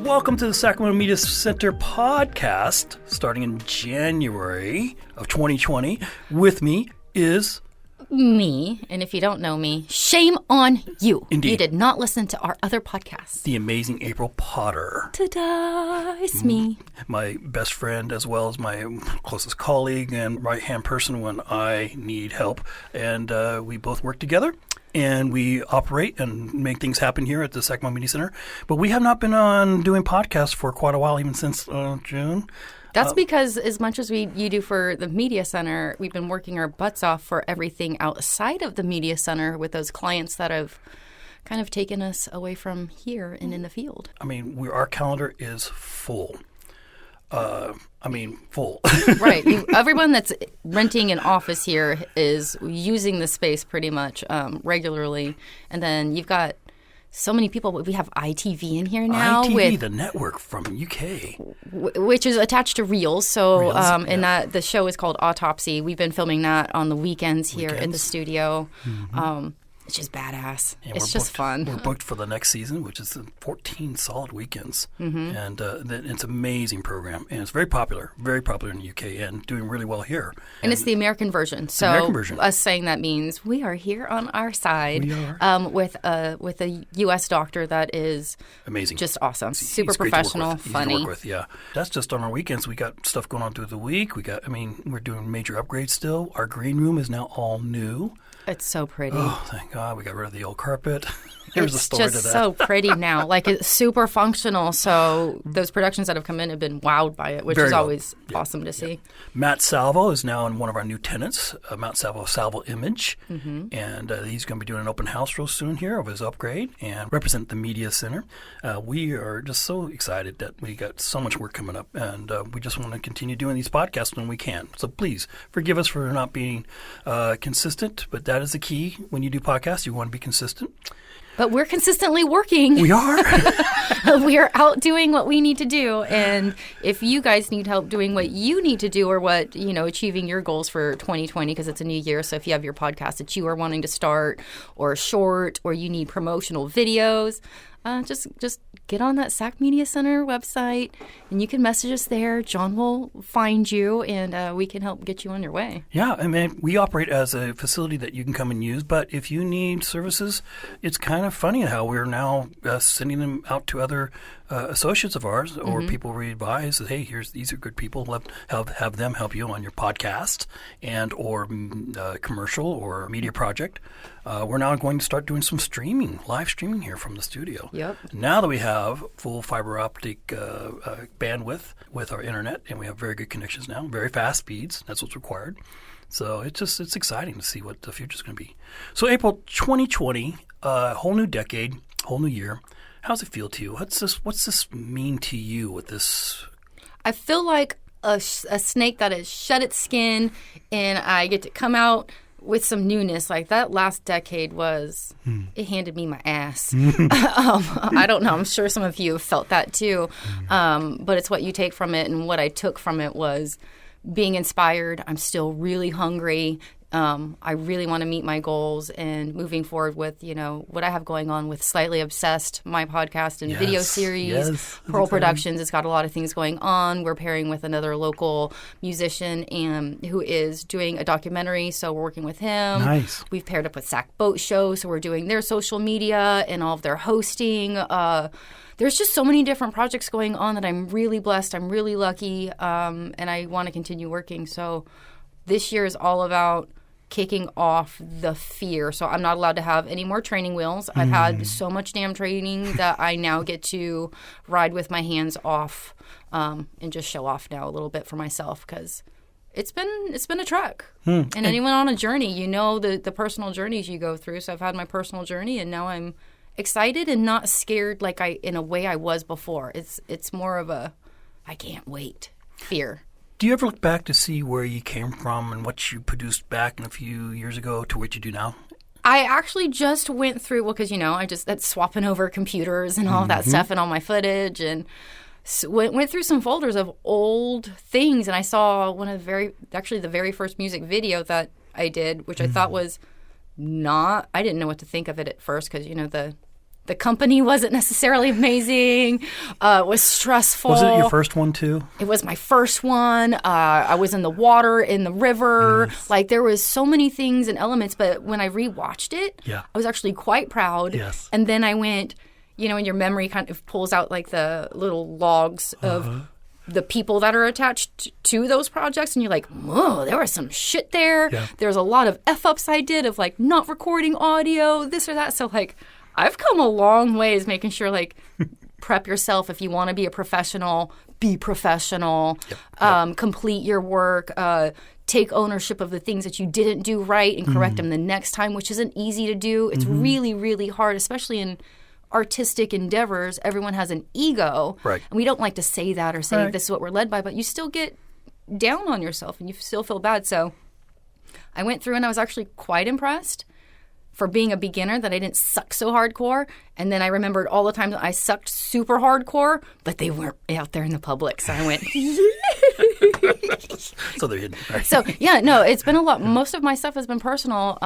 Welcome to the Sacramento Media Center podcast, starting in January of 2020. With me is... me, and if you don't know me, shame on you. Indeed. You did not listen to our other podcasts. The amazing April Potter. Ta-da! It's me. My best friend, as well as my closest colleague and right-hand person when I need help. And we both work together, and we operate and make things happen here at the Sacramento Media Center. But we have not been on doing podcasts for quite a while, even since June. That's because as much as you do for the Media Center, we've been working our butts off for everything outside of the Media Center with those clients that have kind of taken us away from here and in the field. I mean, our calendar is full. Full. Right. Everyone that's renting an office here is using the space pretty much regularly. And then you've got so many people. We have ITV in here now. ITV, the network from UK. Which is attached to Reels. So, Reels, and that the show is called Autopsy. We've been filming that on the weekends here in the studio. Mm-hmm. It's just badass. Yeah, it's just fun. We're booked for the next season, which is 14 solid weekends. Mm-hmm. And it's an amazing program. And it's very popular in the UK and doing really well here. And it's the American version. So American version. Us saying that means we are here on our side. We are. With a U.S. doctor that is amazing. Just awesome. Super great professional, Easy funny. to work with, yeah. That's just on our weekends. We got stuff going on through the week. We're doing major upgrades still. Our green room is now all new. It's so pretty. Oh, thank God. We got rid of the old carpet. There's a story to that. It's just so pretty now. Like, it's super functional. So those productions that have come in have been wowed by it, which is always awesome to see. Matt Salvo is now in one of our new tenants, Matt Salvo Image. Mm-hmm. And he's going to be doing an open house real soon here of his upgrade and represent the Media Center. We are just so excited that we got so much work coming up. And we just want to continue doing these podcasts when we can. So please forgive us for not being consistent. But that is the key. When you do podcasts, you want to be consistent. But we're consistently working. We are. We are out doing what we need to do. And if you guys need help doing what you need to do or achieving your goals for 2020, because it's a new year. So if you have your podcast that you are wanting to start or short or you need promotional videos, just get on that Sac Media Center website and you can message us there. John will find you and we can help get you on your way. Yeah, I mean, we operate as a facility that you can come and use, but if you need services, it's kind of funny how we're now sending them out to other associates of ours or people we advise that, hey, these are good people. Have them help you on your podcast and or commercial or media project. We're now going to start doing some live streaming here from the studio. Yep. Now that we have full fiber optic bandwidth with our internet, and we have very good connections now, very fast speeds. That's what's required. So it's exciting to see what the future's going to be. So April 2020, whole new decade, whole new year. How's it feel to you? What's this mean to you with this? I feel like a snake that has shed its skin, and I get to come out with some newness. Like that last decade it handed me my ass. I don't know. I'm sure some of you have felt that too. But it's what you take from it, and what I took from it was being inspired. I'm still really hungry. I really want to meet my goals and moving forward with, what I have going on with Slightly Obsessed, my podcast and video series. Pearl Productions has got a lot of things going on. We're pairing with another local musician who is doing a documentary, so we're working with him. Nice. We've paired up with Sac Boat Show, so we're doing their social media and all of their hosting. There's just so many different projects going on that I'm really blessed. I'm really lucky, and I want to continue working. So this year is all about kicking off the fear. So I'm not allowed to have any more training wheels. I've had so much damn training that I now get to ride with my hands off and just show off now a little bit for myself because it's been a trek. And anyone on a journey, the personal journeys you go through. So I've had my personal journey and now I'm excited and not scared like in a way I was before. It's more of a I can't wait fear. Do you ever look back to see where you came from and what you produced back a few years ago to what you do now? I actually just went through, because, that's swapping over computers and all that stuff and all my footage, and went through some folders of old things, and I saw the very first music video that I did, which I thought was I didn't know what to think of it at first, because, The company wasn't necessarily amazing. It was stressful. Was it your first one too? It was my first one. I was in the water, in the river. Yes. Like there was so many things and elements. But when I rewatched it, Yeah. I was actually quite proud. Yes. And then I went, and your memory kind of pulls out like the little logs of the people that are attached to those projects. And you're like, whoa, there was some shit there. Yeah. There's a lot of F-ups I did of like not recording audio, this or that. So like I've come a long ways making sure like prep yourself if you want to be a professional, be professional, complete your work, take ownership of the things that you didn't do right and correct them the next time, which isn't easy to do. It's really, really hard, especially in artistic endeavors. Everyone has an ego. Right. And we don't like to say that or say Right. this is what we're led by, but you still get down on yourself and you still feel bad. So I went through and I was actually quite impressed for being a beginner that I didn't suck so hardcore. And then I remembered all the times that I sucked super hardcore, but they weren't out there in the public. So I went, So they're hidden. Right? So, yeah, no, it's been a lot. Most of my stuff has been personal.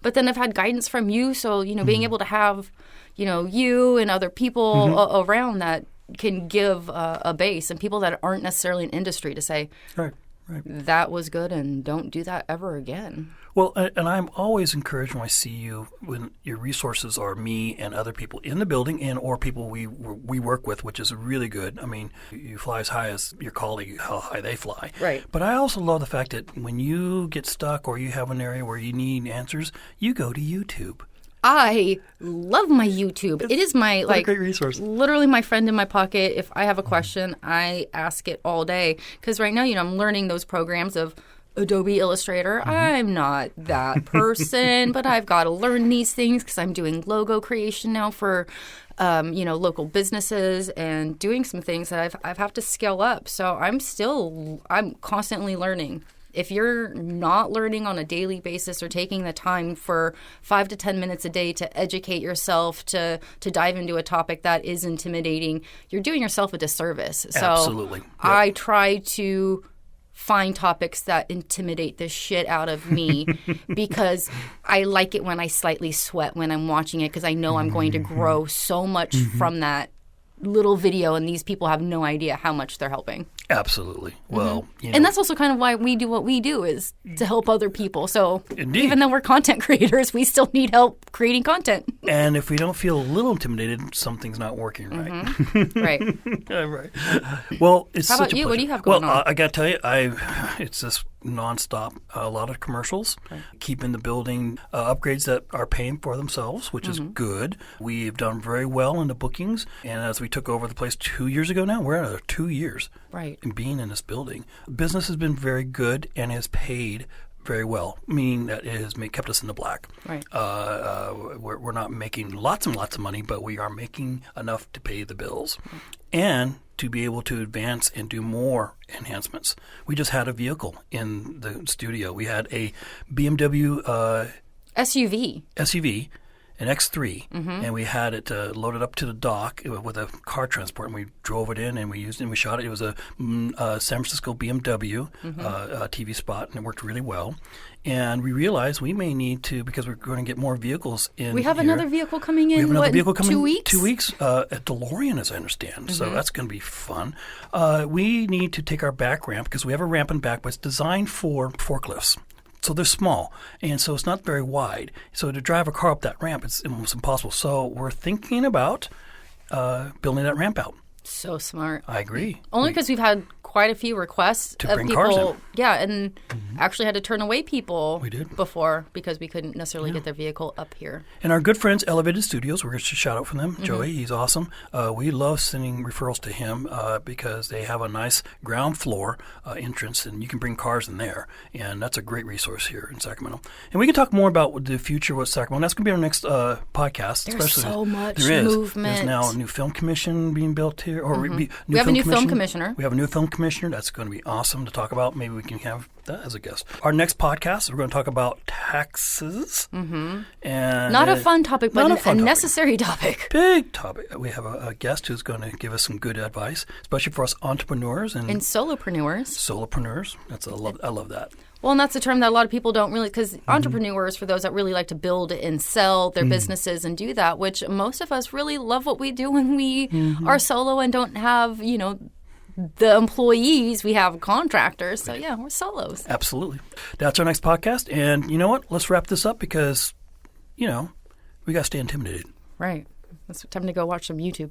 But then I've had guidance from you. So, being able to have, you and other people around that can give a base and people that aren't necessarily in industry to say, Right. that was good and don't do that ever again. Well, and I'm always encouraged when I see you, when your resources are me and other people in the building and or people we work with, which is really good. I mean, you fly as high as your colleague, how high they fly. Right. But I also love the fact that when you get stuck or you have an area where you need answers, you go to YouTube. I love my YouTube. It is my What a great resource. literally my friend in my pocket. If I have a question, I ask it all day. Because right now, I'm learning those programs of Adobe Illustrator. I'm not that person, but I've got to learn these things because I'm doing logo creation now for, local businesses and doing some things that I've have to scale up. So I'm constantly learning. If you're not learning on a daily basis or taking the time for 5 to 10 minutes a day to educate yourself, to dive into a topic that is intimidating, you're doing yourself a disservice. So Absolutely. Yep. I try to find topics that intimidate the shit out of me because I like it when I slightly sweat when I'm watching it because I know I'm going to grow so much from that little video, and these people have no idea how much they're helping. Absolutely. Well, And that's also kind of why we do what we do, is to help other people. So Indeed. even though we're content creators, we still need help creating content. and if we don't feel a little intimidated, something's not working right. Right. Yeah, right. Well, it's How such about a you? pleasure. What do you have going well, on? I got to tell you, it's just nonstop. A lot of commercials, keeping the building upgrades that are paying for themselves, which is good. We've done very well in the bookings, and as we took over the place 2 years ago now, we're at 2 years Right. in being in this building. Business has been very good and has paid very well, meaning that it has kept us in the black. Right. We're not making lots and lots of money, but we are making enough to pay the bills and to be able to advance and do more enhancements. We just had a vehicle in the studio. We had a BMW SUV. an X3, and we had it loaded up to the dock with a car transport, and we drove it in, and we used it, and we shot it. It was a San Francisco BMW TV spot, and it worked really well. And we realized we may need to, because we're going to get more vehicles in. We have here. another vehicle coming in, We have another vehicle coming 2 weeks? 2 weeks. A DeLorean, as I understand. So that's going to be fun. We need to take our back ramp, because we have a ramp in back, but it's designed for forklifts. So they're small, and so it's not very wide. So to drive a car up that ramp, it's almost impossible. So we're thinking about building that ramp out. So smart. I agree. Only because we've had quite a few requests To of bring people. cars in. Yeah, and actually had to turn away people We did. before because we couldn't necessarily get their vehicle up here. And our good friends, Elevated Studios, we're going to shout out from them. Joey, he's awesome. We love sending referrals to him because they have a nice ground floor entrance, and you can bring cars in there. And that's a great resource here in Sacramento. And we can talk more about the future with Sacramento. That's going to be our next podcast. There's especially so much there is. movement. There's now a new film commission being built here. Or We have a new film commissioner. We have a new film commissioner. commissioner. That's going to be awesome to talk about. Maybe we can have that as a guest. Our next podcast, we're going to talk about taxes. Mm-hmm. And not a fun topic, but a necessary topic. Big topic. We have a guest who's going to give us some good advice, especially for us entrepreneurs and solopreneurs. I love that. Well, and that's a term that a lot of people don't really, because entrepreneurs, for those that really like to build and sell their businesses and do that, which most of us really love what we do when we are solo and don't have, the employees. We have contractors. So, yeah, we're solos. Absolutely. That's our next podcast. And you know what? Let's wrap this up because, we got to stay intimidated. Right. It's time to go watch some YouTube.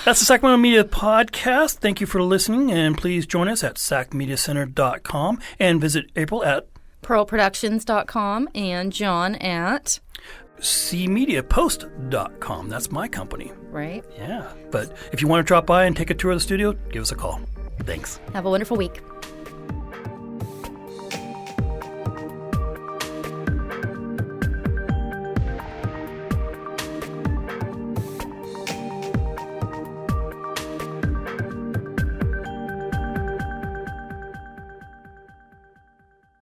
That's the Sacramento Media Podcast. Thank you for listening, and please join us at sacmediacenter.com and visit April at pearlproductions.com and John at cmediapost.com. That's my company. Right. Yeah. But if you want to drop by and take a tour of the studio, give us a call. Thanks. Have a wonderful week.